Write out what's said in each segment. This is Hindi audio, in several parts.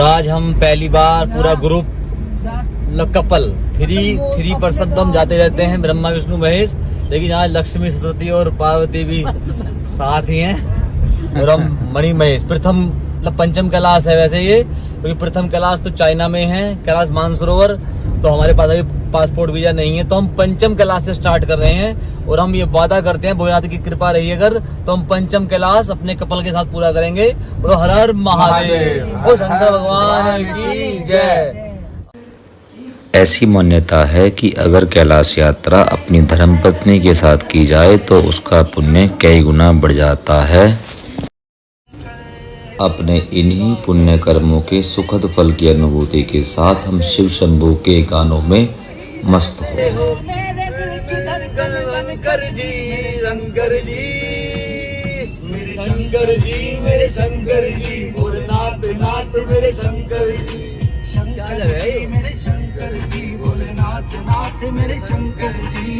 और आज हम पहली बार पूरा ग्रुप कपल थ्री पर्सन तो हम जाते रहते हैं, ब्रह्मा विष्णु महेश, लेकिन आज लक्ष्मी सरस्वती और पार्वती भी साथ ही हैं और हम मणि महेश। प्रथम मतलब पंचम कैलाश है वैसे ये, क्योंकि प्रथम कैलाश तो चाइना में है, कैलाश मानसरोवर, तो हमारे पास अभी पासपोर्ट वीजा नहीं है, तो हम पंचम कैलाश से स्टार्ट कर रहे हैं और हम ये वादा करते हैं भोलेनाथ की कृपा रही अगर तो हम पंचम कैलाश अपने कपल के साथ पूरा करेंगे। बोलो हर हर महादेव, ओ शंकर भगवान की जय। ऐसी मान्यता है कि अगर कैलाश यात्रा अपनी धर्मपत्नी के साथ की जाए तो उसका पुण्य कई गुना बढ़ जाता है। अपने इन्हीं पुण्य कर्मों के सुखद फल की अनुभूति के साथ हम शिव शंभू के गानों में मस्त हो। शंकर जी, शंकर जी, मेरे शंकर जी, मेरे शंकर जी, भोलेनाथ नाथ मेरे शंकर जी, शंकर जी मेरे शंकर जी, भोलेनाथ नाथ मेरे शंकर जी।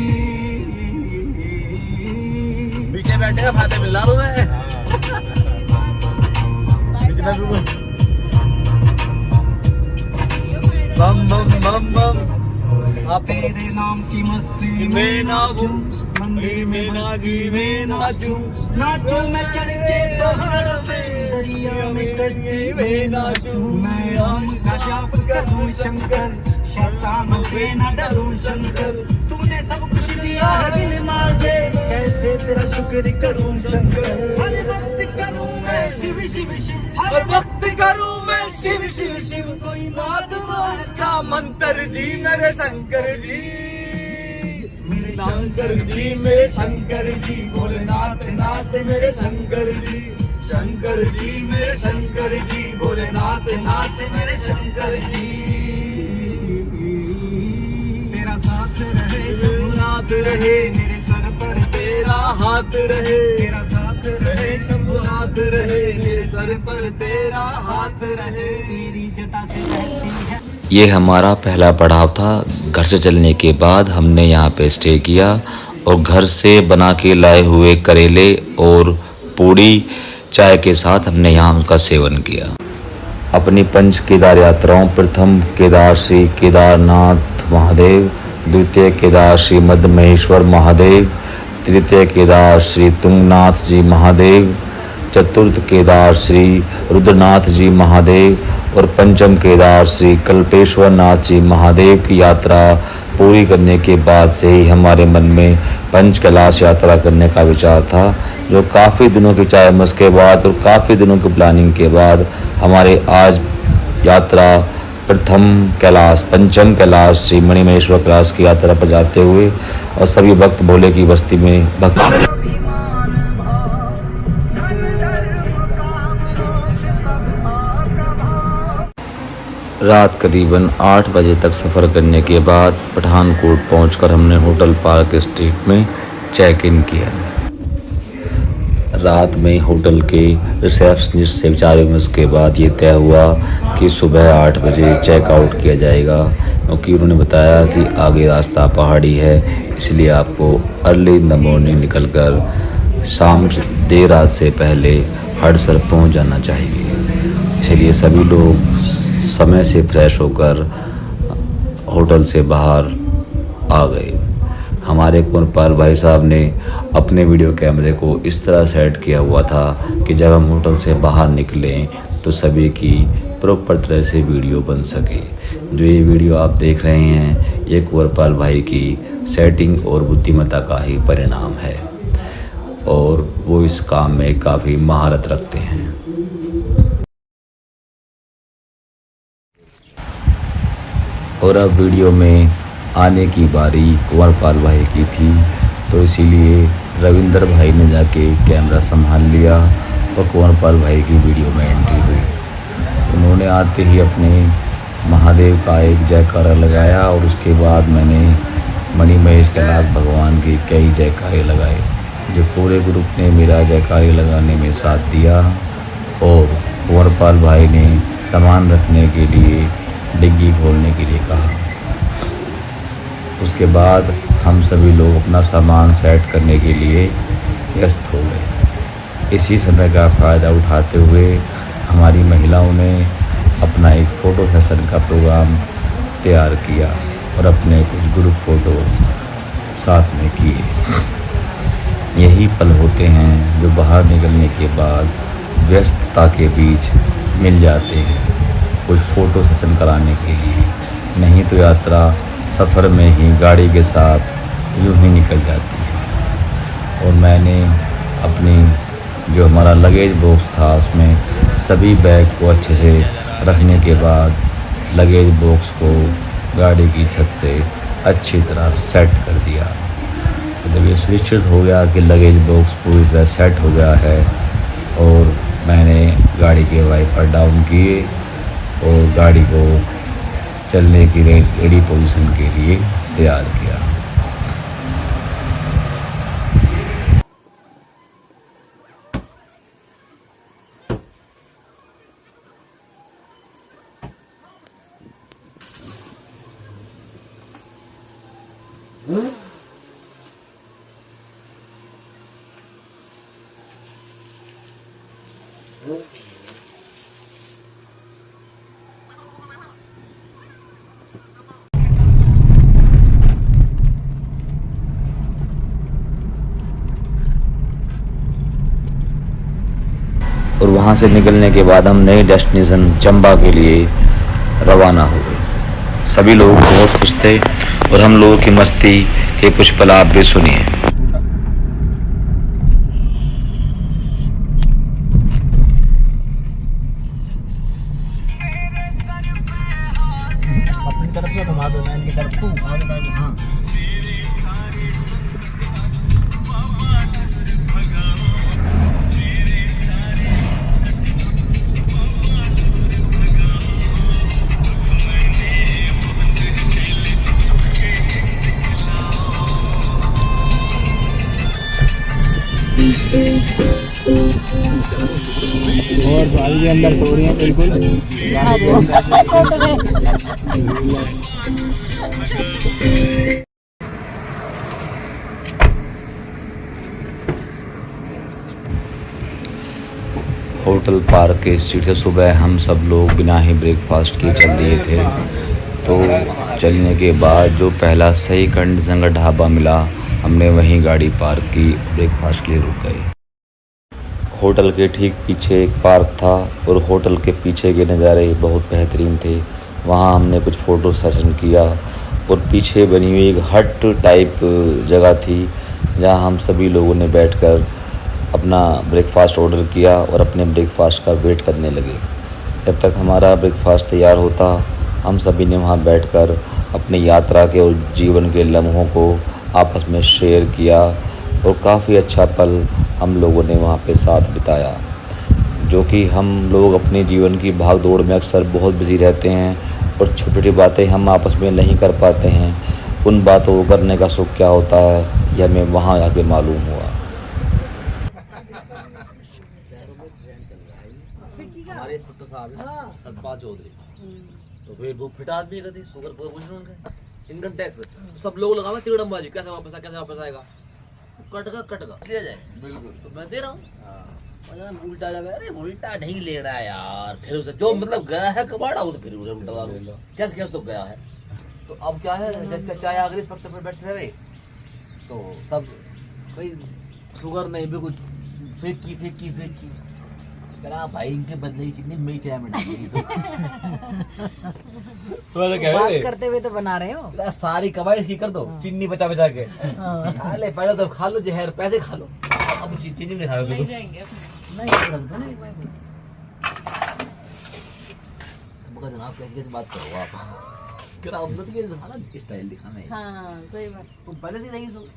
पीछे बैठे का फायदा मिल रहा तुम्हें, बीच में बम बम बम बम। आप तेरे नाम की मस्ती में नाचूं, मंदिर में नागी में नाचूं, नाचूं मैं चढ़ के पहाड़ पे, दरिया में कश्ती में नाचूं, मैं राम का जाप करूं शंकर, शैतान से न डरूं शंकर, तूने सब कुछ दिया बिन मांगे, कैसे तेरा शुक्र करूं शंकर, हर वक्त करूं मैं शिव शिव शिव, हर वक्त करूं मैं शिव शिव शिव, कोई बात बात का मंत्र जी मेरे शंकर जी, मेरे शंकर जी मेरे शंकर जी, भोलेनाथ नाथ मेरे शंकर जी, शंकर जी मेरे शंकर जी, भोलेनाथ नाथ मेरे शंकर जी। तेरा साथ रहे शंभुनाथ रहे, मेरे सर पर तेरा हाथ रहे, तेरा साथ रहे शंभुनाथ रहे, मेरे सर पर तेरा हाथ रहे, तेरी जटा से बहती है। ये हमारा पहला पड़ाव था। घर से चलने के बाद हमने यहाँ पे स्टे किया और घर से बना के लाए हुए करेले और पूड़ी चाय के साथ हमने यहाँ उनका सेवन किया। अपनी पंच केदार यात्राओं, प्रथम केदार श्री केदारनाथ महादेव, द्वितीय केदार श्री मध्य महेश्वर महादेव, तृतीय केदार श्री तुंगनाथ जी महादेव, चतुर्थ केदार श्री रुद्रनाथ जी महादेव और पंचम केदार श्री कल्पेश्वर नाथ जी महादेव की यात्रा पूरी करने के बाद से ही हमारे मन में पंच कैलाश यात्रा करने का विचार था, जो काफ़ी दिनों की चायमस के बाद और काफ़ी दिनों की प्लानिंग के बाद हमारे आज यात्रा प्रथम कैलाश पंचम कैलाश श्री मणिमहेश्वर कैलाश की यात्रा पर जाते हुए और सभी भक्त भोले की बस्ती में भक्त रात करीबन 8 बजे तक सफ़र करने के बाद पठानकोट पहुंचकर हमने होटल पार्क स्ट्रीट में चेक इन किया। रात में होटल के रिसेप्शनिस्ट से विचार-विमर्श के बाद ये तय हुआ कि सुबह 8 बजे चेकआउट किया जाएगा, क्योंकि उन्होंने बताया कि आगे रास्ता पहाड़ी है, इसलिए आपको अर्ली इन द मॉर्निंग निकल कर शाम देर रात से पहले हड़सर पहुँच जाना चाहिए। इसलिए सभी लोग समय से फ्रेश होकर होटल से बाहर आ गए। हमारे कुंवरपाल भाई साहब ने अपने वीडियो कैमरे को इस तरह सेट किया हुआ था कि जब हम होटल से बाहर निकलें तो सभी की प्रॉपर तरह से वीडियो बन सके। जो ये वीडियो आप देख रहे हैं ये कुंवरपाल भाई की सेटिंग और बुद्धिमत्ता का ही परिणाम है और वो इस काम में काफ़ी महारत रखते हैं। और अब वीडियो में आने की बारी कुंवरपाल भाई की थी, तो इसीलिए रविंदर भाई ने जाके कैमरा संभाल लिया और कुंवरपाल भाई की वीडियो में एंट्री हुई। उन्होंने आते ही अपने महादेव का एक जयकारा लगाया और उसके बाद मैंने मणि महेश कैलाश भगवान के कई जयकारे लगाए, जो पूरे ग्रुप ने मेरा जयकारे लगाने में साथ दिया। और कुंवरपाल भाई ने सामान रखने के लिए डिग्गी खोलने के लिए कहा। उसके बाद हम सभी लोग अपना सामान सेट करने के लिए व्यस्त हो गए। इसी समय का फ़ायदा उठाते हुए हमारी महिलाओं ने अपना एक फ़ोटो सेशन का प्रोग्राम तैयार किया और अपने कुछ ग्रुप फ़ोटो साथ में किए। यही पल होते हैं जो बाहर निकलने के बाद व्यस्तता के बीच मिल जाते हैं कुछ फ़ोटो सेशन कराने के लिए, नहीं तो यात्रा सफ़र में ही गाड़ी के साथ यूं ही निकल जाती है। और मैंने अपनी जो हमारा लगेज बॉक्स था उसमें सभी बैग को अच्छे से रखने के बाद लगेज बॉक्स को गाड़ी की छत से अच्छी तरह सेट कर दिया। जब ये सुनिश्चित हो गया कि लगेज बॉक्स पूरी तरह सेट हो गया है और मैंने गाड़ी के वाइपर डाउन किए और गाड़ी को चलने की रेडी पोजीशन के लिए तैयार किया। और वहाँ से निकलने के बाद हम नए डेस्टिनेशन चंबा के लिए रवाना हुए। सभी लोग बहुत खुश थे और हम लोगों की मस्ती के कुछ पल आप भी सुनिए। अपनी तरफ से घुमा दो, इनकी तरफ को घुमा दो। हाँ और भाई के अंदर सो रही हैं बिल्कुल। होटल पार्क के स्ट्रीट से सुबह हम सब लोग बिना ही ब्रेकफास्ट किए चल दिए थे। तो चलने के बाद जो पहला सही कंडीशन का ढाबा मिला हमने वहीं गाड़ी पार्क की, ब्रेकफास्ट के लिए रुक गए। होटल के ठीक पीछे एक पार्क था और होटल के पीछे के नज़ारे बहुत बेहतरीन थे। वहाँ हमने कुछ फ़ोटो सेशन किया और पीछे बनी हुई एक हट टाइप जगह थी जहाँ हम सभी लोगों ने बैठकर अपना ब्रेकफास्ट ऑर्डर किया और अपने ब्रेकफास्ट का वेट करने लगे। जब तक हमारा ब्रेकफास्ट तैयार होता हम सभी ने वहाँ बैठकर अपनी यात्रा के और जीवन के लम्हों को आपस में शेयर किया और काफ़ी अच्छा पल हम लोगों ने वहाँ पे साथ बिताया। जो कि हम लोग अपने जीवन की भाग दौड़ में अक्सर बहुत बिजी रहते हैं और छोटी छोटी बातें हम आपस में नहीं कर पाते हैं। उन बातों को करने का सुख क्या होता है यह हमें वहाँ आके मालूम हुआ। हमारे पुत्र साहब सतपाल चौधरी तो फिर वो फिट आदमी का थी, शुगर पोजीशन उनका, इनकम टैक्स सब लोग लगावा तिगड़मबाजी, कैसे वापस आएगा, कटगा लिया जाए बिल्कुल। तो मैं दे रहा हूँ उल्टा जाए, अरे उल्टा नहीं ले रहा है यार, फिर उसे जो मतलब गया है कबाड़ा उसे फिर उसे उल्टा डालो, कैसे तो गया है। तो अब क्या है, चाय आगरी पत्ते पर बैठे रहे तो सब भाई शुगर नहीं भी कुछ फेंकी करा भाई, इनके बदले ही चीनी में चाय में डाली। तो बात करते हुए तो बना रहे हो, सारी कमाई इसकी कर दो, चीनी बचा के। अरे पहले तो खा लो जहर, पैसे खा लो, अब चीनी नहीं खाओगे। जनाब कैसे बात करो आप, स्टाइल दिखाना है। हाँ सही बात, तुम पहले से नहीं सो।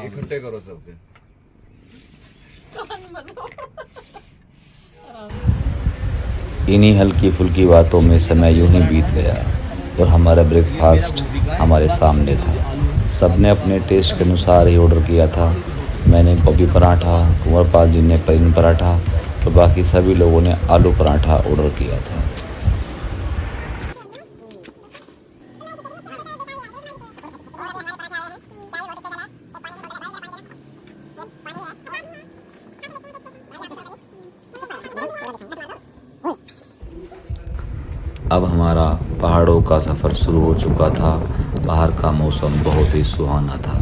इकट्ठे करो सबके। इन्हीं हल्की फुल्की बातों में समय यूं ही बीत गया और हमारा ब्रेकफास्ट हमारे सामने था। सबने अपने टेस्ट के अनुसार ही ऑर्डर किया था। मैंने गोभी पराठा, कुंवर पाल जी ने पनीर पराठा और बाकी सभी लोगों ने आलू पराठा ऑर्डर किया था। अब हमारा पहाड़ों का सफ़र शुरू हो चुका था। बाहर का मौसम बहुत ही सुहाना था,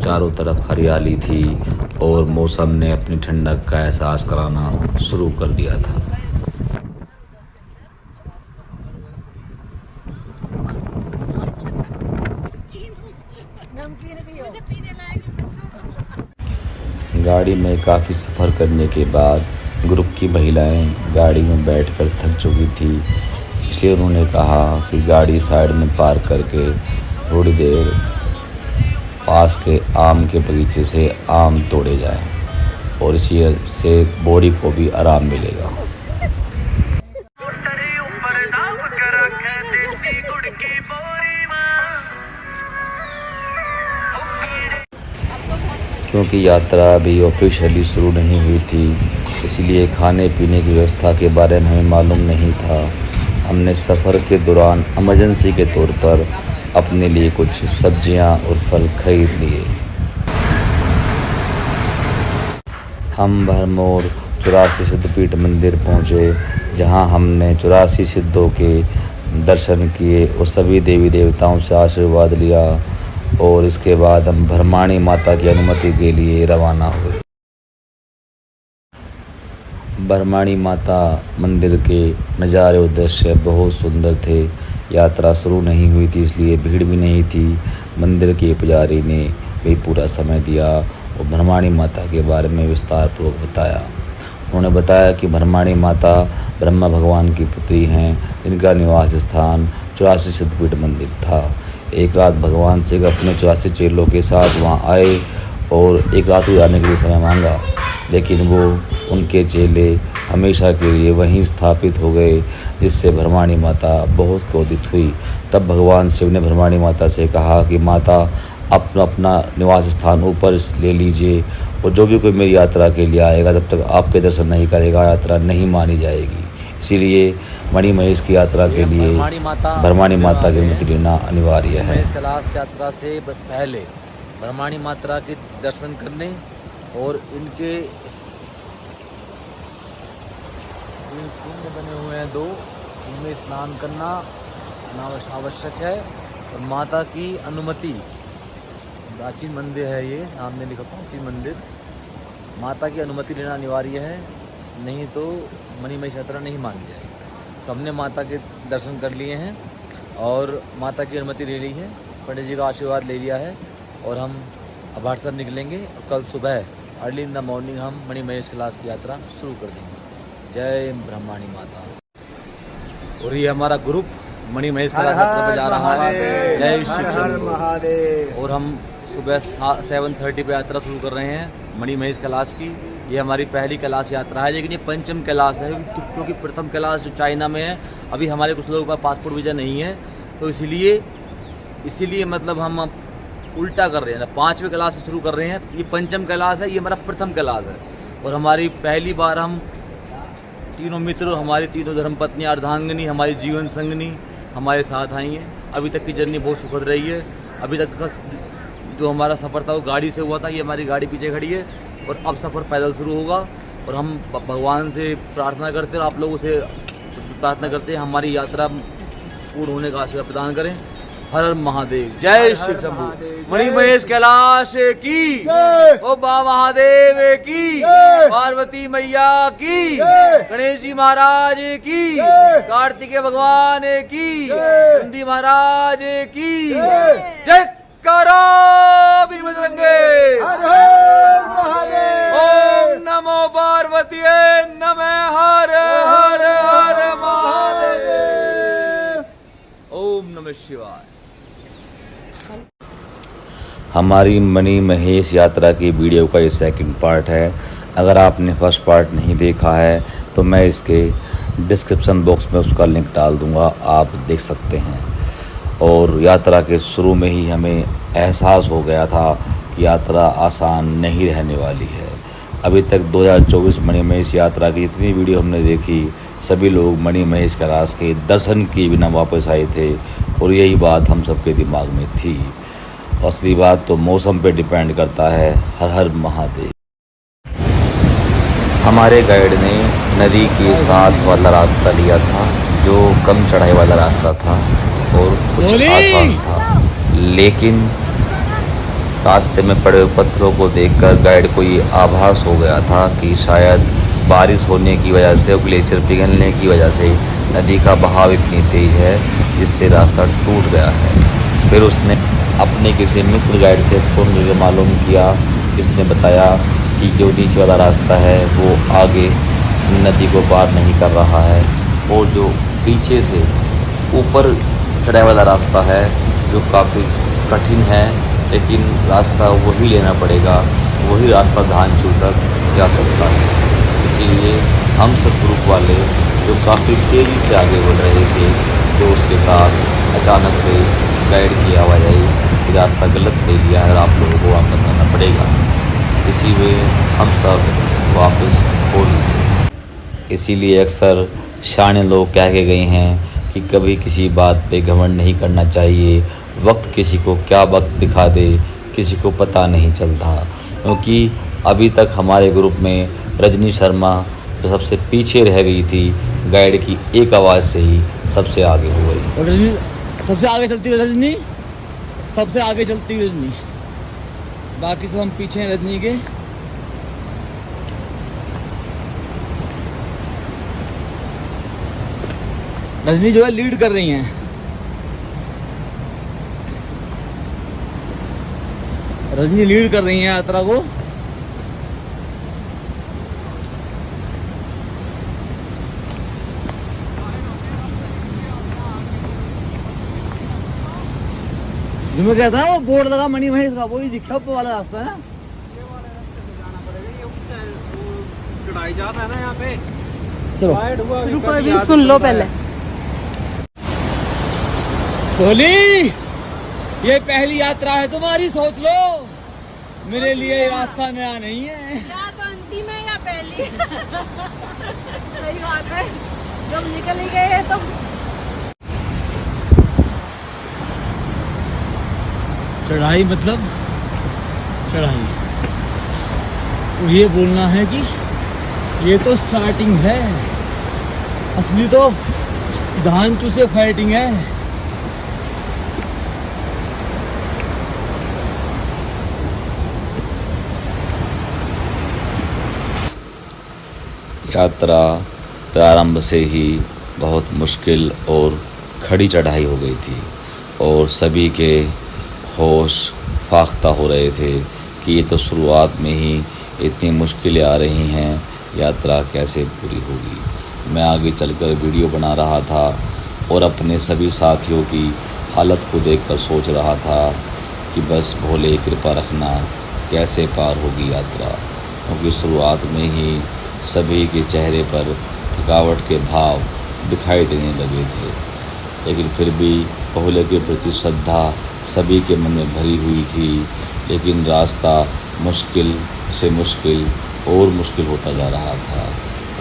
चारों तरफ हरियाली थी और मौसम ने अपनी ठंडक का एहसास कराना शुरू कर दिया था। गाड़ी में काफ़ी सफ़र करने के बाद ग्रुप की महिलाएं गाड़ी में बैठकर थक चुकी थी, इसलिए उन्होंने कहा कि गाड़ी साइड में पार्क करके थोड़ी देर पास के आम के बगीचे से आम तोड़े जाए और इसी से बॉडी को भी आराम मिलेगा। क्योंकि यात्रा अभी ऑफिशियली शुरू नहीं हुई थी, इसलिए खाने पीने की व्यवस्था के बारे में हमें मालूम नहीं था। हमने सफ़र के दौरान इमरजेंसी के तौर पर अपने लिए कुछ सब्जियां और फल खरीद लिए। हम भरमौर 84 सिद्धपीठ मंदिर पहुंचे, जहां हमने 84 सिद्धों के दर्शन किए और सभी देवी देवताओं से आशीर्वाद लिया और इसके बाद हम भरमाणी माता की अनुमति के लिए रवाना हुए। भरमाणी माता मंदिर के नज़ारे और दृश्य बहुत सुंदर थे। यात्रा शुरू नहीं हुई थी, इसलिए भीड़ भी नहीं थी। मंदिर के पुजारी ने भी पूरा समय दिया और भरमाणी माता के बारे में विस्तार पूर्वक बताया। उन्होंने बताया कि भरमाणी माता ब्रह्मा भगवान की पुत्री हैं, जिनका निवास स्थान 84 सिद्धपीठ मंदिर था। एक रात भगवान शिव अपने 84 चेलों के साथ वहाँ आए और एक रात गुजारने के लिए समय मांगा, लेकिन वो उनके चेले हमेशा के लिए वहीं स्थापित हो गए, जिससे भरमाणी माता बहुत क्रोधित हुई। तब भगवान शिव ने भरमाणी माता से कहा कि माता अपना निवास स्थान ऊपर ले लीजिए और जो भी कोई मेरी यात्रा के लिए आएगा जब तक आपके दर्शन नहीं करेगा यात्रा नहीं मानी जाएगी। इसीलिए मणि महेश की यात्रा के लिए भरमाणी माता की अनुमति लेना अनिवार्य है। महेश कैलाश यात्रा से पहले भरमाणी माता के दर्शन करने और इनके कुंड बने हुए हैं 2, उनमें स्नान करना आवश्यक है और माता की अनुमति, प्राचीन मंदिर है ये, सामने लिखा प्राचीन मंदिर, माता की अनुमति लेना अनिवार्य है, नहीं तो मणि महेश यात्रा नहीं मानी जाएगी। तो हमने माता के दर्शन कर लिए हैं और माता की अनुमति ले ली है, पंडित जी का आशीर्वाद ले लिया है और हम अब व्हाट्सएप निकलेंगे और कल सुबह अर्ली इन द मॉर्निंग हम मणि महेश कैलाश की यात्रा शुरू कर देंगे। जय ब्रह्माणी माता। और ये हमारा ग्रुप मणि महेश कैलाश यात्रा पे जा रहा है। जय शिव शंभू। और हम सुबह 7:30 पे यात्रा शुरू कर रहे हैं मणि महेश कैलाश की। ये हमारी पहली कैलाश यात्रा है, लेकिन ये पंचम कैलाश है क्योंकि प्रथम कैलाश जो चाइना में है, अभी हमारे कुछ लोगों के पास पासपोर्ट वीज़ा नहीं है, तो इसीलिए मतलब हम उल्टा कर रहे हैं, 5वें कैलाश से शुरू कर रहे हैं। ये पंचम कैलाश है, ये हमारा प्रथम कैलाश है और हमारी पहली बार हम तीनों मित्र, हमारी तीनों धर्मपत्नी अर्धांगिनी, हमारी जीवन संगनी हमारे साथ आई हैं। अभी तक की जर्नी बहुत सुखद रही है। अभी तक का जो हमारा सफ़र था वो गाड़ी से हुआ था, ये हमारी गाड़ी पीछे खड़ी है और अब सफ़र पैदल शुरू होगा। और हम भगवान से प्रार्थना करते हैं और आप लोगों से प्रार्थना करते हैं हमारी यात्रा पूर्ण होने का आशीर्वाद प्रदान करें। हर हर महादेव। जय शिव शंभू। मणि महेश कैलाश की, ओ बा महादेव की, पार्वती मैया की, गणेश जी महाराज की, कार्तिकेय भगवान की, नंदी महाराज की जय करो बजरंगे। ओम नमो पार्वती नमः। हर हर हर महादेव। ओम नमः शिवाय। हमारी मणि महेश यात्रा की वीडियो का ये सेकंड पार्ट है। अगर आपने फर्स्ट पार्ट नहीं देखा है तो मैं इसके डिस्क्रिप्शन बॉक्स में उसका लिंक डाल दूंगा, आप देख सकते हैं। और यात्रा के शुरू में ही हमें एहसास हो गया था कि यात्रा आसान नहीं रहने वाली है। अभी तक 2024 मणिमहेश यात्रा की जितनी वीडियो हमने देखी, सभी लोग मणिमहेश कैलाश के दर्शन किए बिना वापस आए थे और यही बात हम सबके दिमाग में थी। असली बात तो मौसम पे डिपेंड करता है। हर हर महादेव। हमारे गाइड ने नदी के साथ वाला रास्ता लिया था, जो कम चढ़ाई वाला रास्ता था और कुछ आसान था, लेकिन रास्ते में पड़े हुए पत्थरों को देखकर गाइड को ये आभास हो गया था कि शायद बारिश होने की वजह से और ग्लेशियर पिघलने की वजह से नदी का बहाव इतनी तेज है जिससे रास्ता टूट गया है। फिर उसने अपने किसी मित्र गाइड से फ़ोन करके मालूम किया, जिसने बताया कि जो नीचे वाला रास्ता है वो आगे नदी को पार नहीं कर रहा है और जो पीछे से ऊपर चढ़ाई वाला रास्ता है जो काफ़ी कठिन है, लेकिन रास्ता वही लेना पड़ेगा, वही रास्ता धानचूर तक जा सकता है। इसीलिए हम सब ग्रुप वाले जो काफ़ी तेज़ी से आगे बढ़ रहे थे, जो उसके साथ अचानक से गाइड की आवाज़ आई कि रास्ता गलत ले लिया है और आप लोगों को वापस आना पड़ेगा। इसी में हम सब वापस हो लिए। इसीलिए अक्सर शाने लोग कह के गए हैं कि कभी किसी बात पे घमंड नहीं करना चाहिए। वक्त किसी को क्या वक्त दिखा दे किसी को पता नहीं चलता, क्योंकि अभी तक हमारे ग्रुप में रजनी शर्मा जो सबसे पीछे रह गई थी, गाइड की एक आवाज़ से ही सबसे आगे हो गई। और रजनी सबसे आगे चलती है, रजनी सबसे आगे चलती है रजनी, बाकी सब हम पीछे हैं रजनी के। रजनी जो है लीड कर रही हैं। रजनी लीड कर रही हैं यात्रा को। जो मैं कहता हूँ वो बोर्ड लगा मणिमहेश का, वही दिखा ऊपर वाला रास्ता है ना। चढ़ाई जाता है ना यहाँ पे। चलो रुको अभी सुन लो पहले। कोहली, ये पहली यात्रा है तुम्हारी, सोच लो। मेरे लिए ये रास्ता नया नहीं है। या तो अंतिम है या पहली। सही बात है, जब निकल ही गए हैं तो चढ़ाई मतलब चढ़ाई, और ये बोलना है कि ये तो स्टार्टिंग है, असली तो धानचू से फाइटिंग है। यात्रा प्रारंभ से ही बहुत मुश्किल और खड़ी चढ़ाई हो गई थी और सभी के होश फाख्ता हो रहे थे कि ये तो शुरुआत में ही इतनी मुश्किलें आ रही हैं, यात्रा कैसे पूरी होगी। मैं आगे चलकर वीडियो बना रहा था और अपने सभी साथियों की हालत को देखकर सोच रहा था कि बस भोले कृपा रखना, कैसे पार होगी यात्रा, क्योंकि शुरुआत में ही सभी के चेहरे पर थकावट के भाव दिखाई देने लगे थे। लेकिन फिर भी भोले के प्रति श्रद्धा सभी के मन में भरी हुई थी, लेकिन रास्ता मुश्किल से मुश्किल और मुश्किल होता जा रहा था।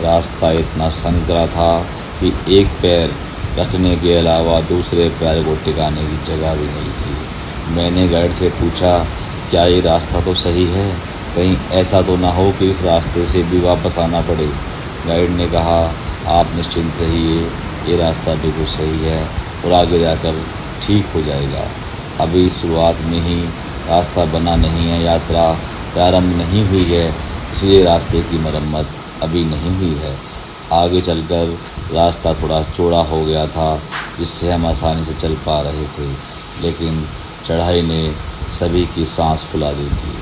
रास्ता इतना संकरा था कि एक पैर रखने के अलावा दूसरे पैर को टिकाने की जगह भी नहीं थी। मैंने गाइड से पूछा, क्या ये रास्ता तो सही है, कहीं ऐसा तो ना हो कि इस रास्ते से भी वापस आना पड़े। गाइड ने कहा, आप निश्चिंत रहिए, ये रास्ता बिल्कुल सही है और आगे जाकर ठीक हो जाएगा। अभी शुरुआत में ही रास्ता बना नहीं है, यात्रा प्रारंभ नहीं हुई है, इसलिए रास्ते की मरम्मत अभी नहीं हुई है। आगे चलकर रास्ता थोड़ा चौड़ा हो गया था, जिससे हम आसानी से चल पा रहे थे, लेकिन चढ़ाई ने सभी की सांस फुला दी थी।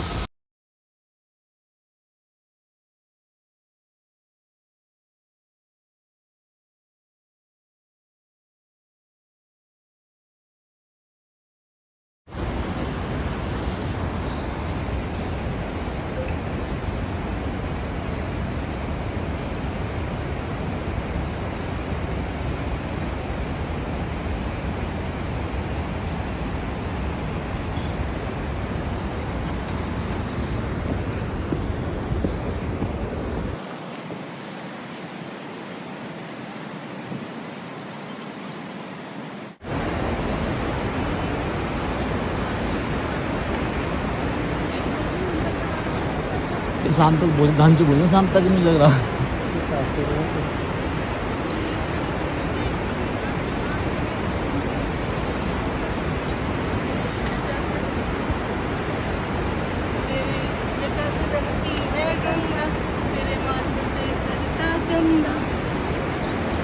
शाम तक धान चुप हो शाम तक नहीं लग रहा।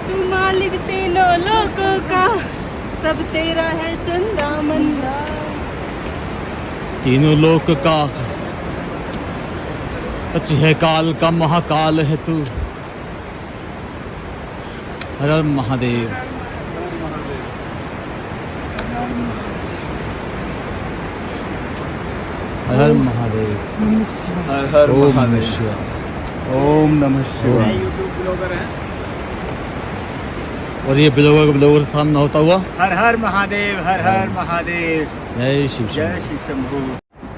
तू मालिक तीनों लोगों का, सब तेरा है चंदा मंदा। तीनों लोक का सच है, काल का महाकाल है तू। हर हर महादेव। हर हर महादेव। हर हर ओम नमः महादेव। शिवाय। ओम नमः शिवाय। यूट्यूब ब्लॉगर है। और ये ब्लॉगर के सामने होता हुआ हर हर महादेव, हर हर महादेव। जय शिव जय शंभू। श्री शंभू।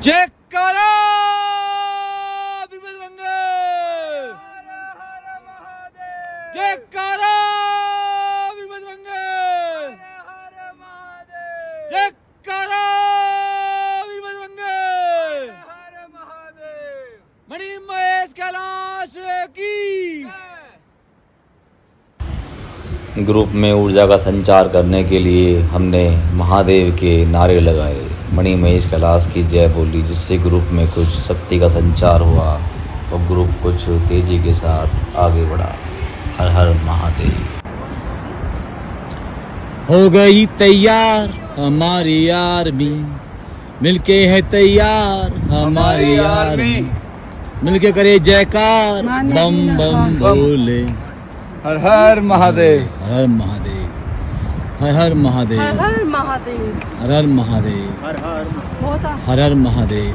जयकारा वीर बजरंगे। जयकारा वीर बजरंगे। जयकारा वीर बजरंगे। मणि महेश कैलाश की। ग्रुप में ऊर्जा का संचार करने के लिए हमने महादेव के नारे लगाए, मणि महेश कैलाश की जय बोली, जिससे ग्रुप में कुछ शक्ति का संचार हुआ और ग्रुप कुछ तेजी के साथ आगे बढ़ा। हर हर महादेव। हो गई तैयार हमारी आर्मी, मिलके है तैयार हमारी आर्मी, मिलके करे जयकार बम बम बोले। हर हर महादेव। हर हर महादेव। हर हर महादेव। हर हर महादेव। हर हर महादेव। हर हर होता हर हर महादेव।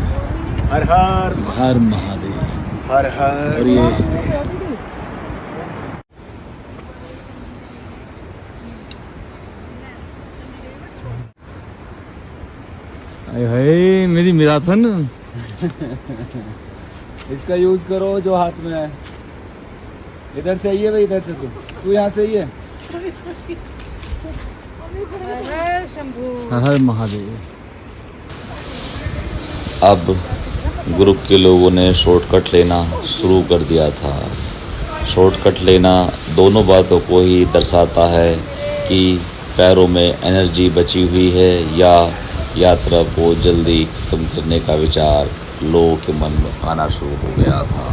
हर हर हर महादेव। हर हर। और ये आए हाय मेरी मैराथन। इसका यूज करो जो हाथ में है। इधर से आइए भाई, इधर से तू यहाँ से आइए। हर हर शंभू। हर हर महादेव। अब ग्रुप के लोगों ने शॉर्टकट लेना शुरू कर दिया था। शॉर्टकट लेना दोनों बातों को ही दर्शाता है कि पैरों में एनर्जी बची हुई है या यात्रा को जल्दी खत्म करने का विचार लोगों के मन में आना शुरू हो गया था।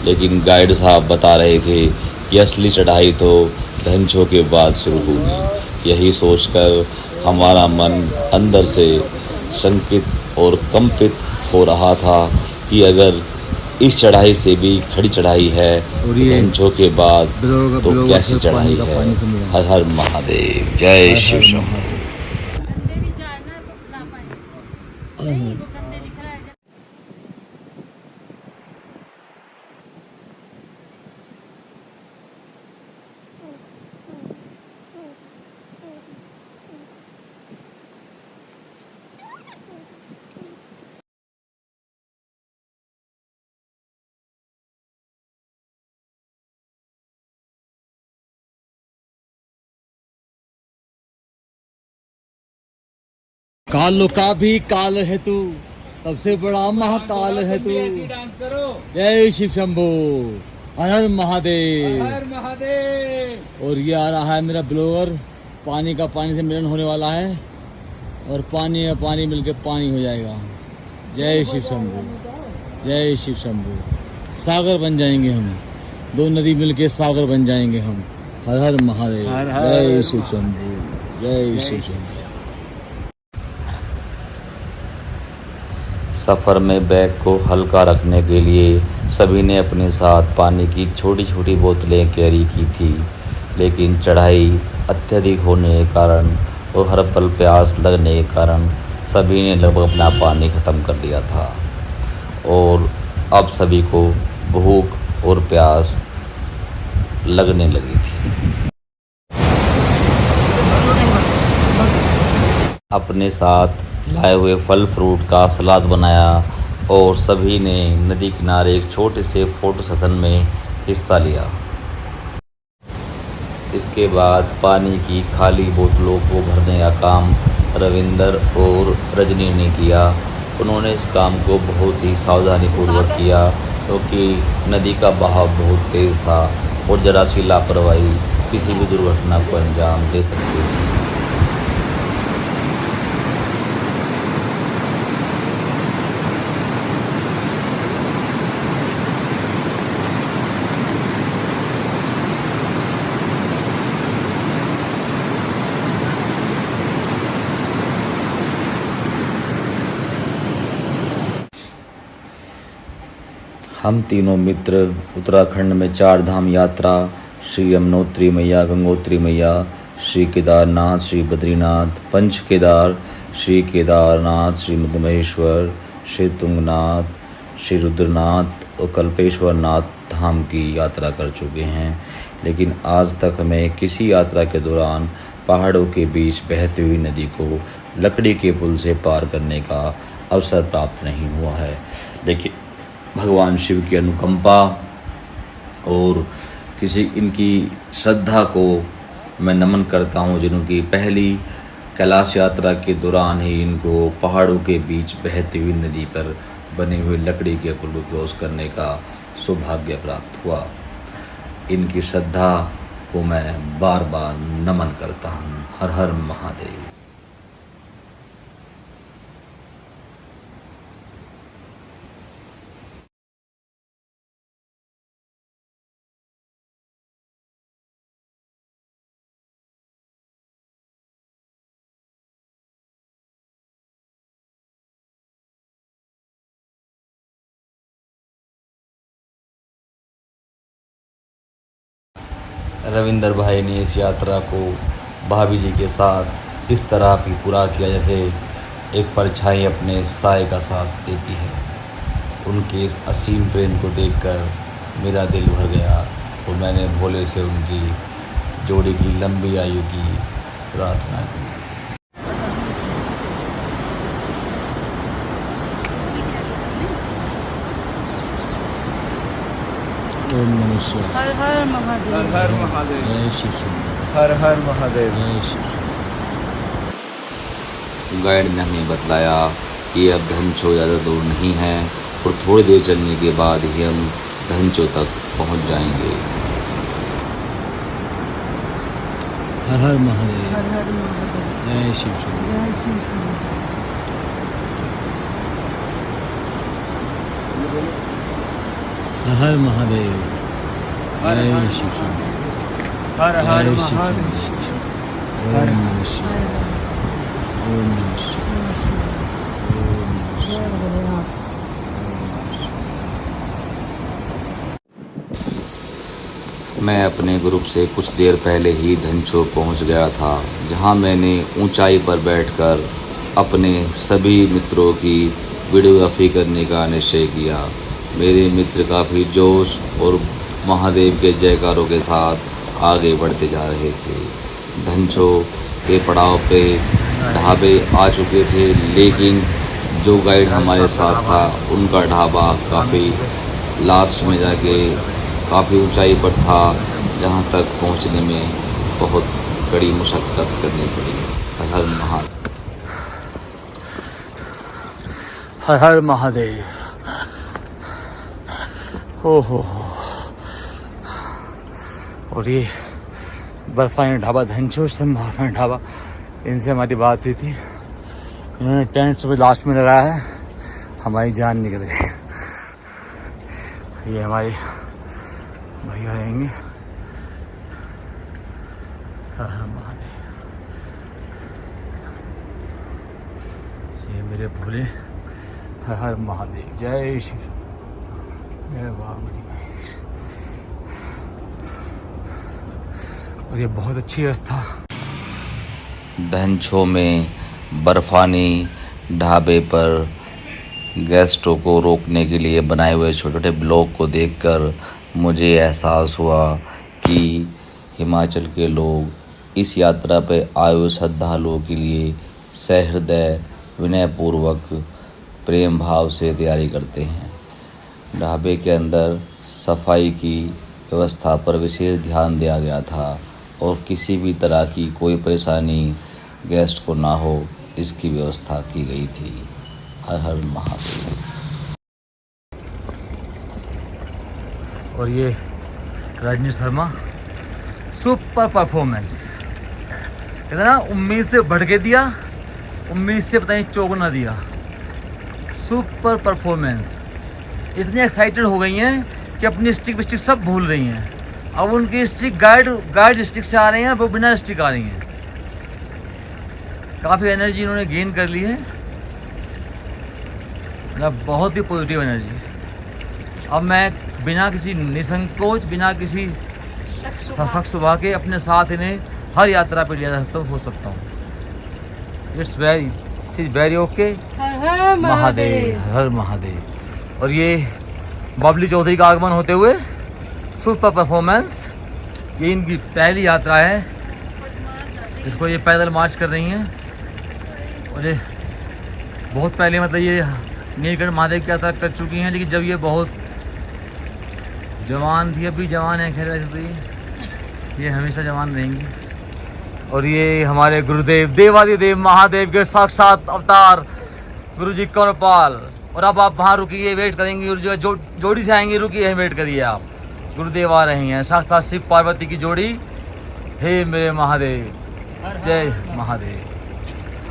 लेकिन गाइड साहब बता रहे थे कि असली चढ़ाई तो धंचों के बाद शुरू होगी। यही सोचकर हमारा मन अंदर से शंकित और कंपित हो रहा था कि अगर इस चढ़ाई से भी खड़ी चढ़ाई है और ये धंचों के बाद तो ब्लॉगर कैसी से चढ़ाई पानी का है। पानी से मिला। हर हर महादेव। जय शिव शंभू। कंधे भी झाड़ना तो ना पाए। नहीं, वो कंधे दिख रहा है। कालों का भी काल है तू, सबसे बड़ा महाकाल है तू। डांस करो। जय शिव शंभू। हर हर महादेव। हर महादेव। और ये आ रहा है मेरा ब्लोअर। पानी का पानी से मिलन होने वाला है और पानी या पानी मिलके पानी हो जाएगा। जय शिव शंभू। जय शिव शंभू। सागर बन जाएंगे हम, दो नदी मिलके सागर बन जाएंगे हम। हर हर महादेव। हर हर जय शिव शंभू। जय शिव शंभू। सफ़र में बैग को हल्का रखने के लिए सभी ने अपने साथ पानी की छोटी छोटी बोतलें कैरी की थी, लेकिन चढ़ाई अत्यधिक होने के कारण और हर पल प्यास लगने के कारण सभी ने लगभग अपना पानी ख़त्म कर दिया था और अब सभी को भूख और प्यास लगने लगी थी। अपने साथ लाए हुए फल फ्रूट का सलाद बनाया और सभी ने नदी किनारे एक छोटे से फोटो सेशन में हिस्सा लिया। इसके बाद पानी की खाली बोतलों को भरने का काम रविंदर और रजनी ने किया। उन्होंने इस काम को बहुत ही सावधानीपूर्वक किया क्योंकि नदी का बहाव बहुत तेज़ था और ज़रा सी लापरवाही किसी भी दुर्घटना को अंजाम दे सकती थी। हम तीनों मित्र उत्तराखंड में 4 धाम यात्रा श्री यमुनोत्री मैया, गंगोत्री मैया, श्री केदारनाथ, श्री बद्रीनाथ, पंच केदार, श्री केदारनाथ, श्री मधुमेश्वर, श्री तुंगनाथ, श्री रुद्रनाथ और कल्पेश्वर नाथ धाम की यात्रा कर चुके हैं। लेकिन आज तक हमें किसी यात्रा के दौरान पहाड़ों के बीच बहती हुई नदी को लकड़ी के पुल से पार करने का अवसर प्राप्त नहीं हुआ है। लेकिन भगवान शिव की अनुकंपा और इनकी श्रद्धा को मैं नमन करता हूँ, जिनकी पहली कैलाश यात्रा के दौरान ही इनको पहाड़ों के बीच बहती हुई नदी पर बने हुए लकड़ी के पुल को क्रॉस करने का सौभाग्य प्राप्त हुआ। इनकी श्रद्धा को मैं बार बार नमन करता हूँ। हर हर महादेव। रविंदर भाई ने इस यात्रा को भाभी जी के साथ इस तरह भी पूरा किया जैसे एक परछाई अपने साए का साथ देती है। उनके इस असीम प्रेम को देखकर मेरा दिल भर गया और मैंने भोले से उनकी जोड़ी की लंबी आयु की प्रार्थना की। ओम नमः शिवाय। हर हर महादेव। हर हर महादेव। जय श्री कृष्ण। हर हर महादेव। जय श्री कृष्ण। गाइड ने हमें बतलाया कि अब धनचो ज़्यादा दूर नहीं है और थोड़ी देर चलने के बाद ही हम धनचो तक पहुंच जाएंगे। हर हर महादेव। हर हर महादेव। जय शिव शंकर। जय शिव शंकर। हर हर महादेव। जय शिव शंकर। हर हर महादेव। ओम नमः शिवाय। ओम नमः शिवाय। ओम नमः शिवाय। मैं अपने ग्रुप से कुछ देर पहले ही धनचो पहुंच गया था, जहां मैंने ऊंचाई पर बैठकर अपने सभी मित्रों की वीडियोग्राफी करने का निश्चय किया। मेरे मित्र काफ़ी जोश और महादेव के जयकारों के साथ आगे बढ़ते जा रहे थे। धनचो के पड़ाव पे ढाबे आ चुके थे, लेकिन जो गाइड हमारे साथ था उनका ढाबा काफ़ी लास्ट में जाके काफ़ी ऊंचाई पर था, जहां तक पहुंचने में बहुत कड़ी मशक्क़त करनी पड़ी। हर हर महादेव। हर हर महादेव। हो। और ये बर्फानी ढाबा धनचो से बर्फानी ढाबा, इनसे हमारी बात हुई थी। इन्होंने टेंट सुबह लास्ट में लगाया है, हमारी जान निकल गई। ये हमारे भैया रहेंगे। हर हर महादेव। ये मेरे भोले। हर हर महादेव। जय शिव। और ये बहुत अच्छी व्यवस्था। धनचो में बर्फानी ढाबे पर गेस्टों को रोकने के लिए बनाए हुए छोटे छोटे ब्लॉक को देखकर मुझे एहसास हुआ कि हिमाचल के लोग इस यात्रा पर आए हुए श्रद्धालुओं के लिए सहृदय विनयपूर्वक प्रेम भाव से तैयारी करते हैं। ढाबे के अंदर सफाई की व्यवस्था पर विशेष ध्यान दिया गया था और किसी भी तरह की कोई परेशानी गेस्ट को ना हो, इसकी व्यवस्था की गई थी। हर हर महादेव। और ये रजनी शर्मा, सुपर परफॉर्मेंस। कहते ना उम्मीद से बढ़ के दिया, उम्मीद से पता नहीं चौगुना दिया। Super performance. इतनी एक्साइटेड हो गई हैं कि अपनी स्टिक विस्टिक सब भूल रही हैं। अब उनकी स्टिक गाइड स्टिक से आ रही हैं, वो बिना स्टिक आ रही हैं। काफ़ी एनर्जी इन्होंने गेन कर ली है, मतलब बहुत ही पॉजिटिव एनर्जी। अब मैं बिना किसी निसंकोच, बिना किसी शक सुबह के अपने साथ इन्हें हर यात्रा पे लिया जा सकता हूँ, हो सकता हूँ। It's very okay. महादेव, हर महादेव। और ये बबली चौधरी का आगमन होते हुए सुपर परफॉर्मेंस। ये इनकी पहली यात्रा है, जिसको ये पैदल मार्च कर रही हैं। और ये बहुत पहले मतलब ये नीलकंठ महादेव की यात्रा कर चुकी हैं, लेकिन जब ये बहुत जवान थी, अभी जवान है खैर वैसे तो ये हमेशा जवान रहेंगी। और ये हमारे गुरुदेव देवादिदेव महादेव के साक्षात अवतार गुरु जी कंवरपाल। और अब आप वहाँ रुकिए, वेट करेंगे, गुरु जी जोड़ी से आएंगे, रुकिए, वेट करिए आप। गुरुदेव आ रहे हैं, साक्षात शिव पार्वती की जोड़ी। हे मेरे महादेव, जय महादेव।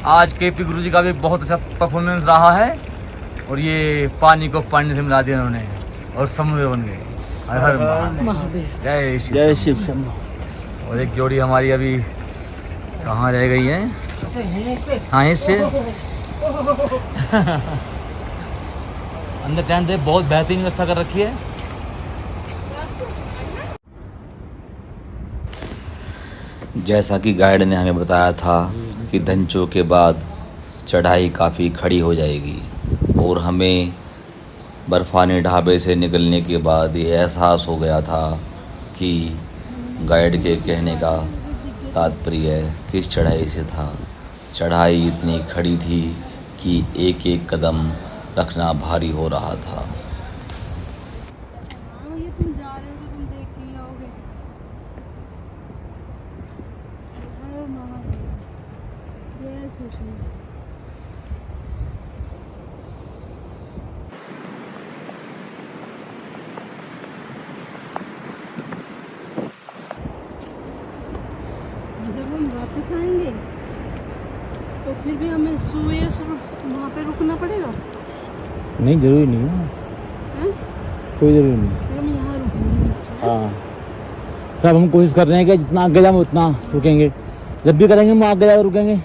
आज केपी गुरु जी का भी बहुत अच्छा परफॉर्मेंस रहा है। और ये पानी को पानी से मिला दिया उन्होंने और समुद्र बन गए। हर महादेव, जय शिव शंभो। और एक जोड़ी हमारी अभी कहाँ रह गई है? हाँ, इससे अंदर टेंट है, बहुत बेहतरीन व्यवस्था कर रखी है। जैसा कि गाइड ने हमें बताया था कि धंचो के बाद चढ़ाई काफ़ी खड़ी हो जाएगी, और हमें बर्फानी ढाबे से निकलने के बाद ये एहसास हो गया था कि गाइड के कहने का तात्पर्य किस चढ़ाई से था। चढ़ाई इतनी खड़ी थी कि एक एक कदम रखना भारी हो रहा था। ये तुम जा रहे हो तो तुम देख के ही आओगे। हर महादेव, जय सुशील। जब हम वापस आएंगे तो फिर भी हमें सुएस वहाँ पे रुकना पड़ेगा। नहीं, जरूरी नहीं है, कोई ज़रूरी नहीं है। फिर हम यहाँ रुकेंगे। हाँ, सब हम कोशिश कर रहे हैं कि जितना आगे जाए उतना रुकेंगे। जब भी करेंगे हम आगे जाकर रुकेंगे।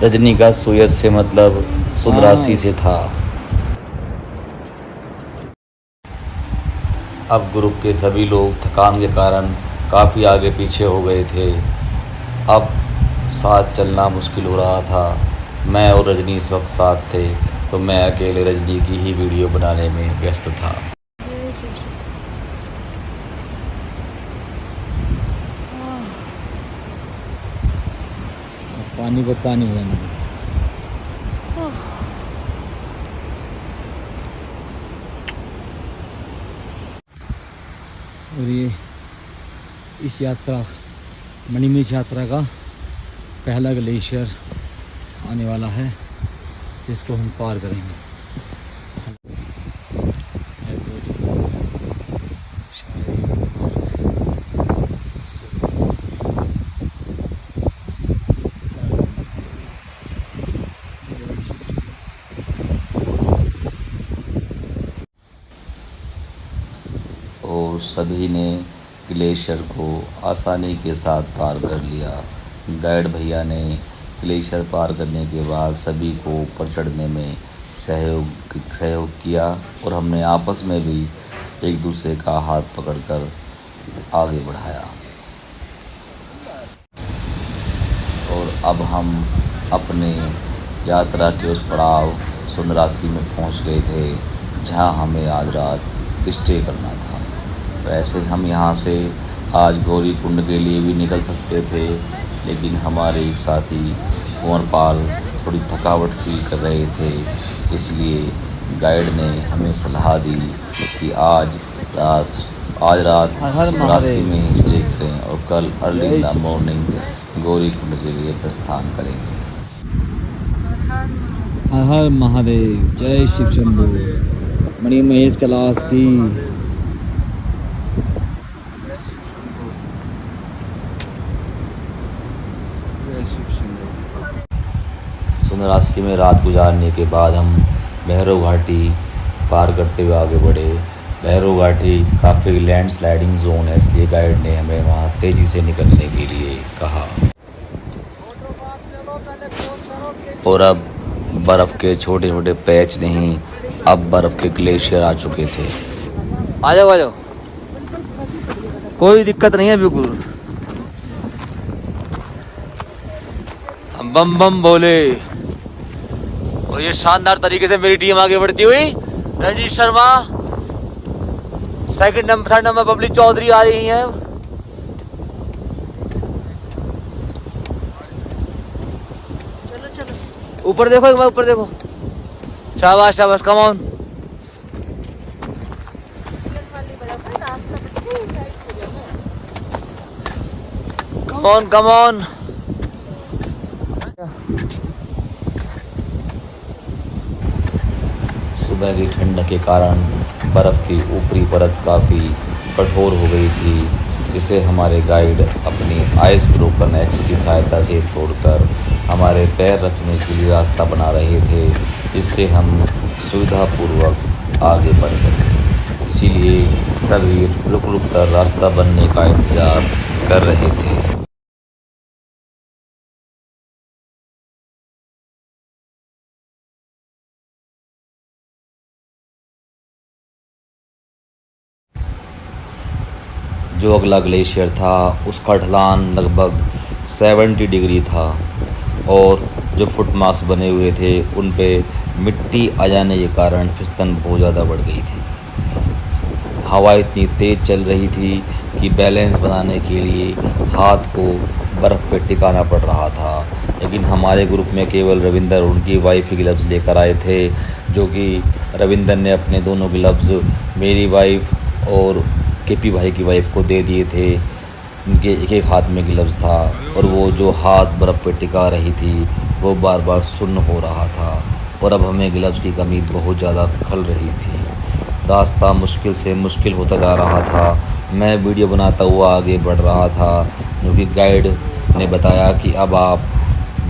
रजनी का सुयस से मतलब सुंदरासी से था। अब ग्रुप के सभी लोग थकान के कारण काफ़ी आगे पीछे हो गए थे। अब साथ चलना मुश्किल हो रहा था। मैं और रजनी इस वक्त साथ थे, तो मैं अकेले रजनी की ही वीडियो बनाने में व्यस्त था। पानी को पानी हो जाना। और ये इस यात्रा, मणिमहेश यात्रा का पहला ग्लेशियर आने वाला है, जिसको हम पार करेंगे। और सभी ने ग्लेशियर को आसानी के साथ पार कर लिया। गाइड भैया ने ग्लेशियर पार करने के बाद सभी को ऊपर चढ़ने में सहयोग किया, और हमने आपस में भी एक दूसरे का हाथ पकड़कर आगे बढ़ाया। और अब हम अपने यात्रा के उस पड़ाव सुंदरासी में पहुंच गए थे, जहां हमें आज रात स्टे करना था। वैसे हम यहाँ से आज गौरी कुंड के लिए भी निकल सकते थे, लेकिन हमारे एक साथी कुंवरपाल थोड़ी थकावट फील कर रहे थे, इसलिए गाइड ने हमें सलाह दी कि आज रात सुंदरासी में ही स्टे करें और कल early in the morning Gauri Kund के लिए प्रस्थान करेंगे। हर हर महादेव, जय शिव शंभो। मणिमहेश कैलाश की रास्ते में रात गुजारने के बाद हम भैरव घाटी पार करते हुए आगे बढ़े। भैरव घाटी काफ़ी लैंडस्लाइडिंग जोन है, इसलिए गाइड ने हमें वहाँ तेज़ी से निकलने के लिए कहा। और अब बर्फ़ के छोटे छोटे पैच नहीं, अब बर्फ़ के ग्लेशियर आ चुके थे। आ जाओ, कोई दिक्कत नहीं है बिल्कुल। हम बम बम बोले और ये शानदार तरीके से मेरी टीम आगे बढ़ती हुई। Ranjit Sharma second number, third number Babli Chaudhary आ रही हैं। ऊपर देखो, एक बार ऊपर देखो। शाबाश शाबाश, come on. Come on come on. सुबह की ठंड के कारण बर्फ़ की ऊपरी परत काफ़ी कठोर हो गई थी, जिसे हमारे गाइड अपनी आइस ब्रोकन एक्स की सहायता से तोड़कर हमारे पैर रखने के लिए रास्ता बना रहे थे, जिससे हम सुविधापूर्वक आगे बढ़ सकें। इसीलिए सभी रुक रुक कर रास्ता बनने का इंतज़ार कर रहे थे। जो अगला ग्लेशियर था उसका ढलान लगभग 70 डिग्री था और जो फुटमार्क्स बने हुए थे उन पे मिट्टी आ जाने के कारण फिसलन बहुत ज़्यादा बढ़ गई थी। हवा इतनी तेज़ चल रही थी कि बैलेंस बनाने के लिए हाथ को बर्फ़ पे टिकाना पड़ रहा था। लेकिन हमारे ग्रुप में केवल रविंदर उनकी वाइफ ही ग्लव्स लेकर आए थे, जो कि रविंदर ने अपने दोनों ग्लव्स मेरी वाइफ और केपी भाई की वाइफ को दे दिए थे। उनके एक एक हाथ में ग्लव्स था और वो जो हाथ बर्फ़ पे टिका रही थी वो बार बार सुन्न हो रहा था और अब हमें ग्लव्स की कमी बहुत ज़्यादा खल रही थी। रास्ता मुश्किल से मुश्किल होता जा रहा था। मैं वीडियो बनाता हुआ आगे बढ़ रहा था, क्योंकि गाइड ने बताया कि अब आप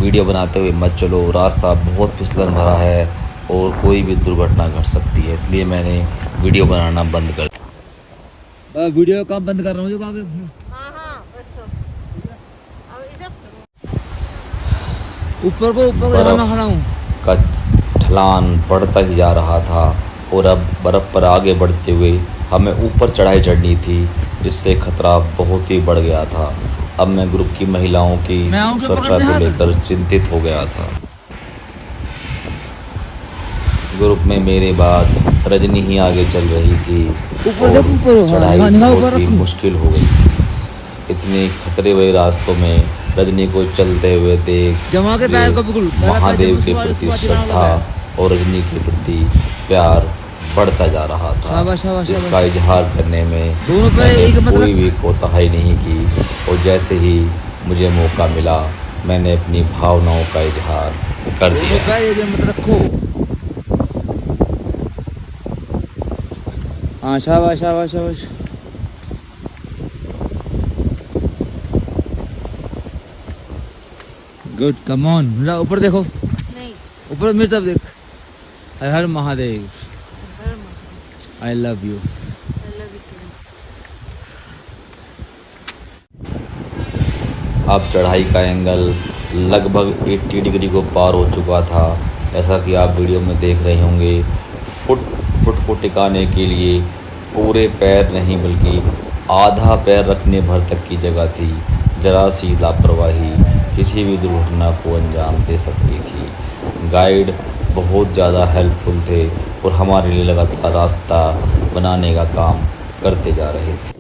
वीडियो बनाते हुए मत चलो, रास्ता बहुत फिसलन भरा है और कोई भी दुर्घटना घट सकती है। इसलिए मैंने वीडियो बनाना बंद कर दिया। वीडियो काम बंद कर रहा हूँ जो काम ऊपर को मैं खड़ा हूँ। का ढलान बढ़ता ही जा रहा था और अब बर्फ़ पर आगे बढ़ते हुए हमें ऊपर चढ़ाई चढ़नी थी, जिससे खतरा बहुत ही बढ़ गया था। अब मैं ग्रुप की महिलाओं की सुरक्षा को लेकर चिंतित हो गया था। ग्रुप में मेरे बाद रजनी ही आगे चल रही थी और चढ़ाई बहुत ही मुश्किल हो गई थी। इतने खतरे हुए रास्तों में रजनी को चलते हुए देख महादेव के प्रति श्रद्धा और रजनी के प्रति प्यार बढ़ता जा रहा था, जिसका इजहार करने में मैंने कोई भी कोताही नहीं की और जैसे ही मुझे मौका मिला मैंने अपनी भावनाओं का इजहार कर दिया। हाँ शाबाश शाबाश शाबाश। Good, come on. ऊपर देखो, नहीं, ऊपर मेरी तरफ देख। हर हर महादेव। I love you. अब चढ़ाई का एंगल लगभग 80 डिग्री को पार हो चुका था। जैसा कि आप वीडियो में देख रहे होंगे, फुट को टिकाने के लिए पूरे पैर नहीं बल्कि आधा पैर रखने भर तक की जगह थी। जरा सी लापरवाही किसी भी दुर्घटना को अंजाम दे सकती थी। गाइड बहुत ज़्यादा हेल्पफुल थे और हमारे लिए लगातार रास्ता बनाने का काम करते जा रहे थे।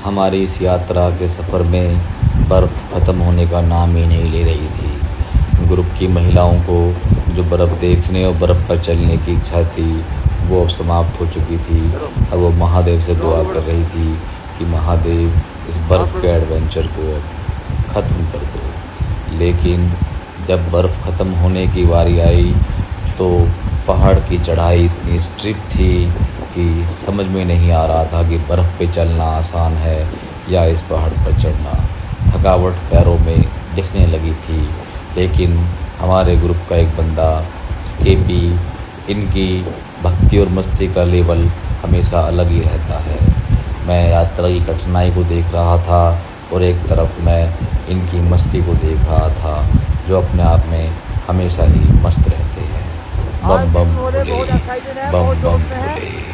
हमारी इस यात्रा के सफ़र में बर्फ़ ख़त्म होने का नाम ही नहीं ले रही थी। ग्रुप की महिलाओं को जो बर्फ़ देखने और बर्फ़ पर चलने की इच्छा थी वो अब समाप्त हो चुकी थी। अब वो महादेव से दुआ कर रही थी कि महादेव इस बर्फ़ के एडवेंचर को अब ख़त्म कर दो। लेकिन जब बर्फ़ ख़त्म होने की बारी आई तो पहाड़ की चढ़ाई इतनी स्ट्रिप थी कि समझ में नहीं आ रहा था कि बर्फ़ पे चलना आसान है या इस पहाड़ पर चढ़ना। थकावट पैरों में दिखने लगी थी, लेकिन हमारे ग्रुप का एक बंदा केपी, इनकी भक्ति और मस्ती का लेवल हमेशा अलग ही रहता है। मैं यात्रा की कठिनाई को देख रहा था और एक तरफ मैं इनकी मस्ती को देख रहा था, जो अपने आप में हमेशा ही मस्त रहते हैं। बम बम भोले, बम बम भोले।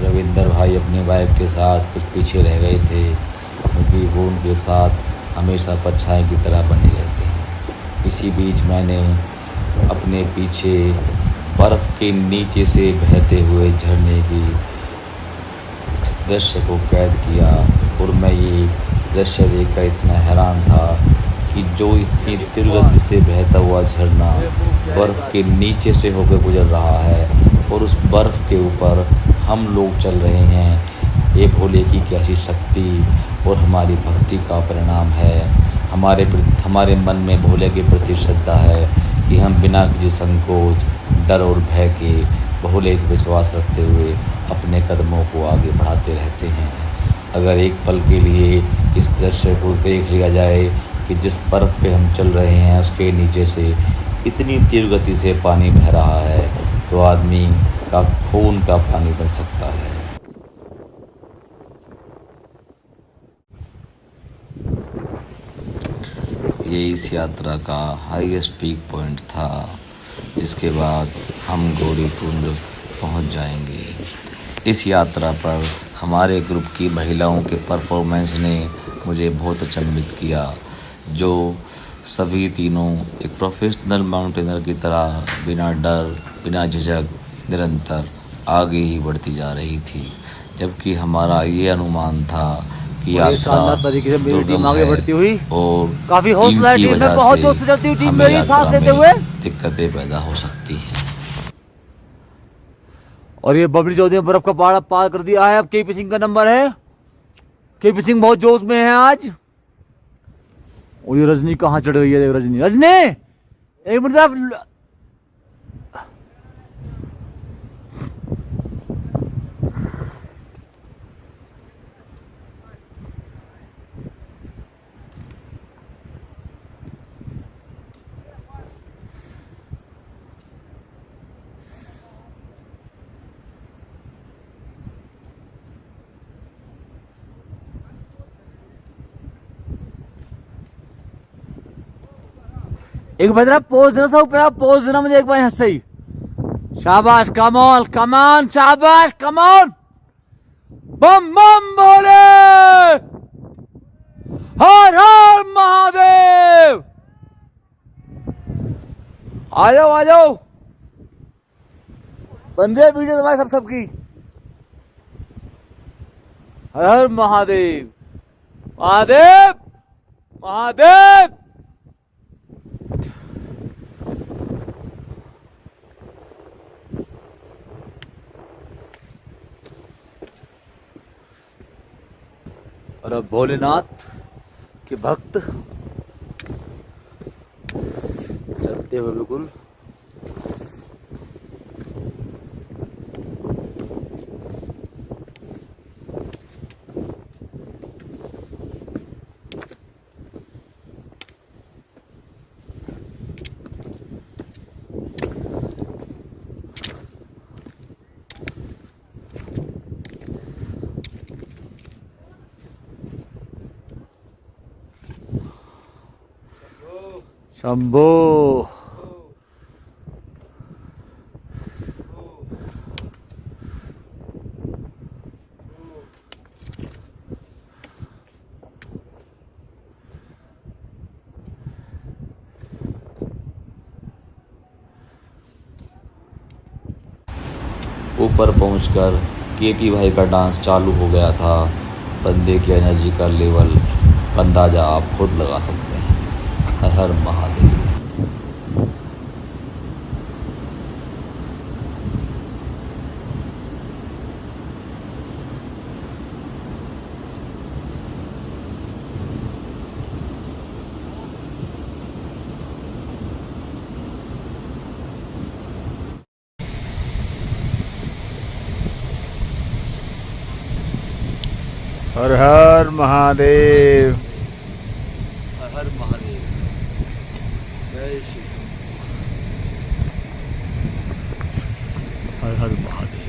रविंदर भाई अपनी वाइफ के साथ कुछ पीछे रह गए थे, क्योंकि वो उनके साथ हमेशा परछाई की तरह बने रहते हैं। इसी बीच मैंने अपने पीछे बर्फ़ के नीचे से बहते हुए झरने की दृश्य को कैद किया और मैं ये दृश्य देखकर इतना हैरान था कि जो इतनी तीव्र गति से बहता हुआ झरना बर्फ़ के नीचे से होकर गुजर रहा है और उस बर्फ़ के ऊपर हम लोग चल रहे हैं। ये भोले की कैसी शक्ति और हमारी भक्ति का परिणाम है। हमारे मन में भोले के प्रति श्रद्धा है कि हम बिना किसी संकोच, डर और भय के भोले पर विश्वास रखते हुए अपने कदमों को आगे बढ़ाते रहते हैं। अगर एक पल के लिए इस दृश्य को देख लिया जाए कि जिस बर्फ़ पे हम चल रहे हैं उसके नीचे से इतनी तीव्र गति से पानी बह रहा है, तो आदमी का खून का पानी बन सकता है। ये इस यात्रा का हाईएस्ट पीक पॉइंट था, जिसके बाद हम गौरीकुंड पहुंच जाएंगे। इस यात्रा पर हमारे ग्रुप की महिलाओं के परफॉर्मेंस ने मुझे बहुत अचंभित किया, जो सभी तीनों एक प्रोफेशनल माउंटेनर की तरह बिना डर, बिना झिझक निरंतर आगे ही बढ़ती जा रही थी, जबकि हमारा ये अनुमान था कि यात्रा तरीके से मेरी टीम आगे बढ़ती हुई और काफी हौसला टीम में बहुत जोश से चलती हुई टीम मेरी सांस लेते हुए दिक्कतें पैदा हो सकती हैं। और ये बबली चौधरी ने बर्फ का पहाड़ पार कर दिया है। अब केपी सिंह का नंबर है। केपी सिंह बहुत जोश में है आज। और ये रजनी कहाँ चढ़ गई है? रजनी एक मिनट आप एक बार पोज देना, सब पोज देना मुझे एक बार यहाँ सही। शाबाश, कमॉन कमान, शाबाश कमॉन। बम बम बोले, हर हर महादेव। आ जाओ बन रही वीडियो तुम्हारी सबकी। हर हर महादेव, महादेव महादेव। और अब भोलेनाथ के भक्त चलते हुए बिल्कुल शंभो। ऊपर पहुंचकर केपी भाई का डांस चालू हो गया था। बंदे की एनर्जी का लेवल अंदाज़ा आप खुद लगा सकते हैं। हर हर महादेव। हर हर महादेव। हर हर महादेव। जय श्री हर हर महादेव।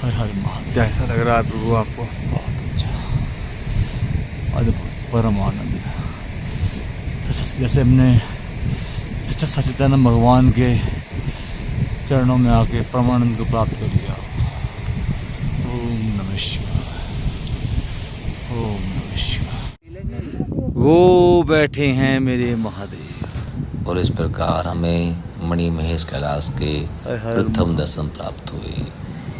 हर हर महादेव। कैसा लग रहा है प्रभु आपको? बहुत अच्छा, अद्भुत, परम आनंद। जैसे हमने सच्चा सच्चिदानंद भगवान के चरणों में आके परमानंद को प्राप्त कर लिया। ओम नमः शिवाय। ओम नमः शिवाय। वो बैठे हैं मेरे महादेव। और इस प्रकार हमें मणि महेश कैलाश के प्रथम दर्शन प्राप्त हुए।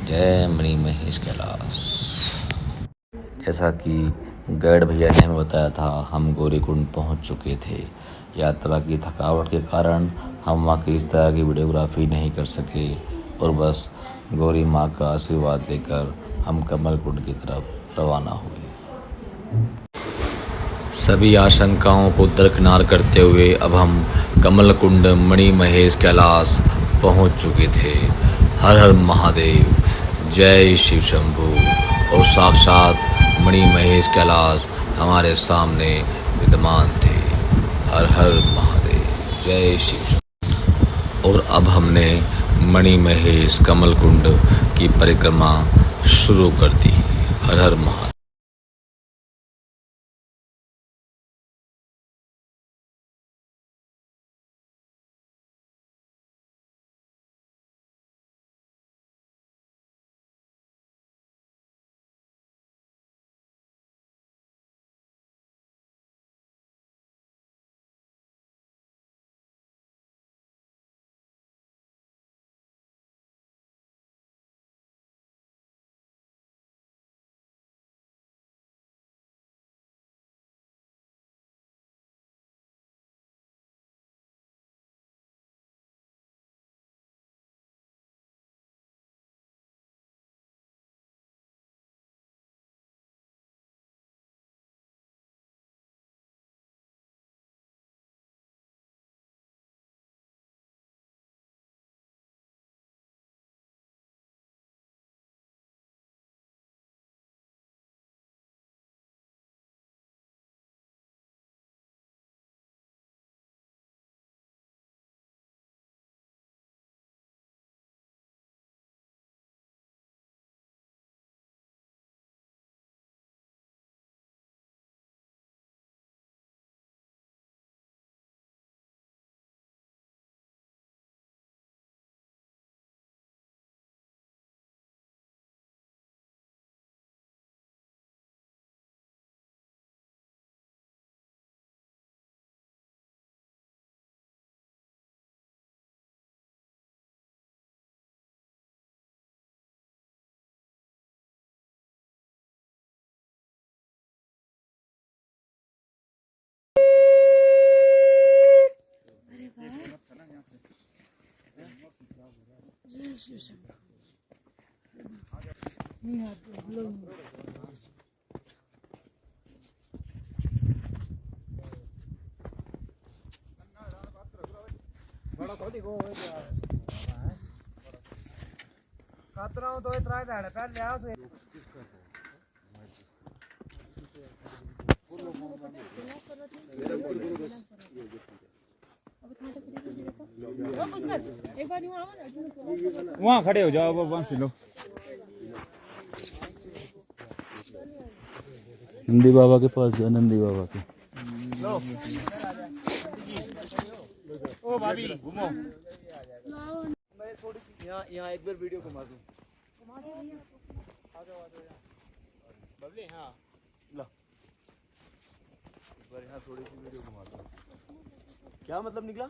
जय मणि महेश कैलाश। जैसा कि गाइड भैया ने हमें बताया था, हम गौरीकुंड पहुंच चुके थे। यात्रा की थकावट के कारण हम वहाँ की इस तरह की वीडियोग्राफी नहीं कर सके और बस गौरी माँ का आशीर्वाद लेकर हम कमल कुंड की तरफ रवाना हुए। सभी आशंकाओं को दरकिनार करते हुए अब हम कमल कुंड मणि महेश कैलाश पहुंच चुके थे। हर हर महादेव। जय शिव शंभू। और साक्षात मणि महेश कैलाश हमारे सामने विद्यमान थे। हर हर महादेव। जय शिव शंभू। और अब हमने मणि महेश कमल कुंड की परिक्रमा शुरू कर दी। हर हर महादेव। वहाँ खड़े हो जाओ, वहाँ से लो। नंदी बाबा के पास जा, नंदी बाबा के। ओ भाभी घूमो। यहाँ एक बार वीडियो घुमा दूँ। बबली हाँ लो, एक बार यहाँ थोड़ी सी वीडियो घुमा दूँ। क्या मतलब निकला?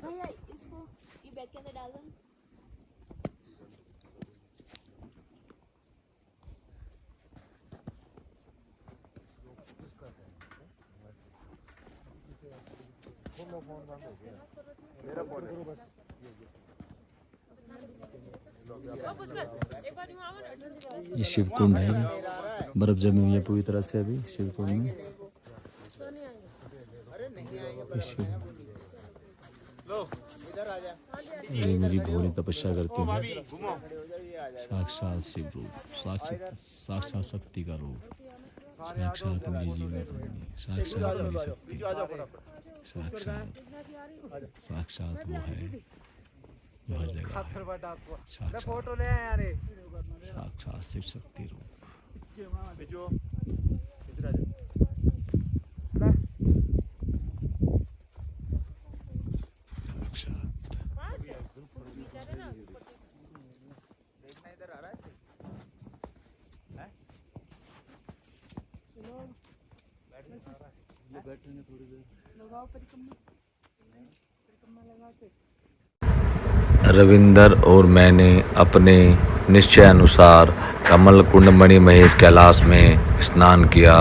भैया इसको ये बैग के अंदर डाल दो। ये शिव कुंड है, बर्फ जमी हुई है पूरी तरह से अभी शिव कुंड में। ये मेरी भोली तपस्या करती है, साक्षात शिव रूप, साक्षात शक्ति का रूप, साक्षात मेरी जीवन संगी, साक्षात मेरी शक्ति, साक्षात वो है जो हर जगह है, साक्षात शिव शक्ति रूप। रविंदर और मैंने अपने निश्चय अनुसार कमल कुंड मणि महेश कैलाश में स्नान किया।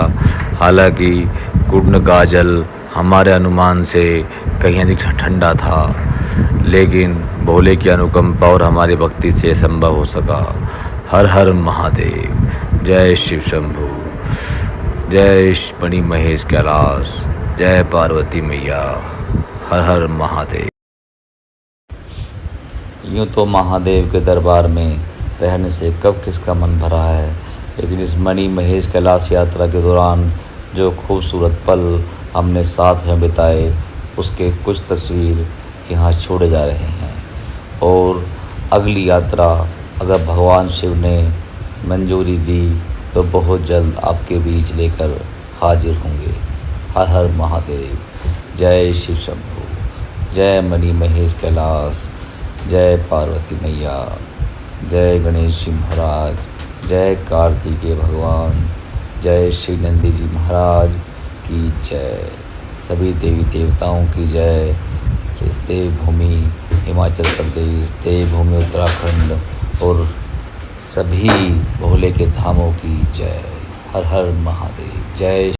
हालांकि कुंड का जल हमारे अनुमान से कहीं अधिक ठंडा था, लेकिन भोले की अनुकंपा और हमारी भक्ति से संभव हो सका। हर हर महादेव, जय शिव शंभू, जय मणि महेश कैलाश, जय पार्वती मैया, हर हर महादेव। यूँ तो महादेव के दरबार में रहने से कब किसका मन भरा है, लेकिन इस मणि महेश कैलाश यात्रा के दौरान जो खूबसूरत पल हमने साथ में बिताए, उसके कुछ तस्वीर यहाँ छोड़े जा रहे हैं। और अगली यात्रा अगर भगवान शिव ने मंजूरी दी तो बहुत जल्द आपके बीच लेकर हाजिर होंगे। हर हर महादेव, जय शिव शंभू, जय मणि महेश कैलाश, जय पार्वती मैया, जय गणेश जी महाराज, जय कार्तिकेय भगवान, जय श्री नंदी जी महाराज की जय, सभी देवी देवताओं की जय, देवभूमि हिमाचल प्रदेश, देवभूमि उत्तराखंड और सभी भोले के धामों की जय। हर हर महादेव, जय।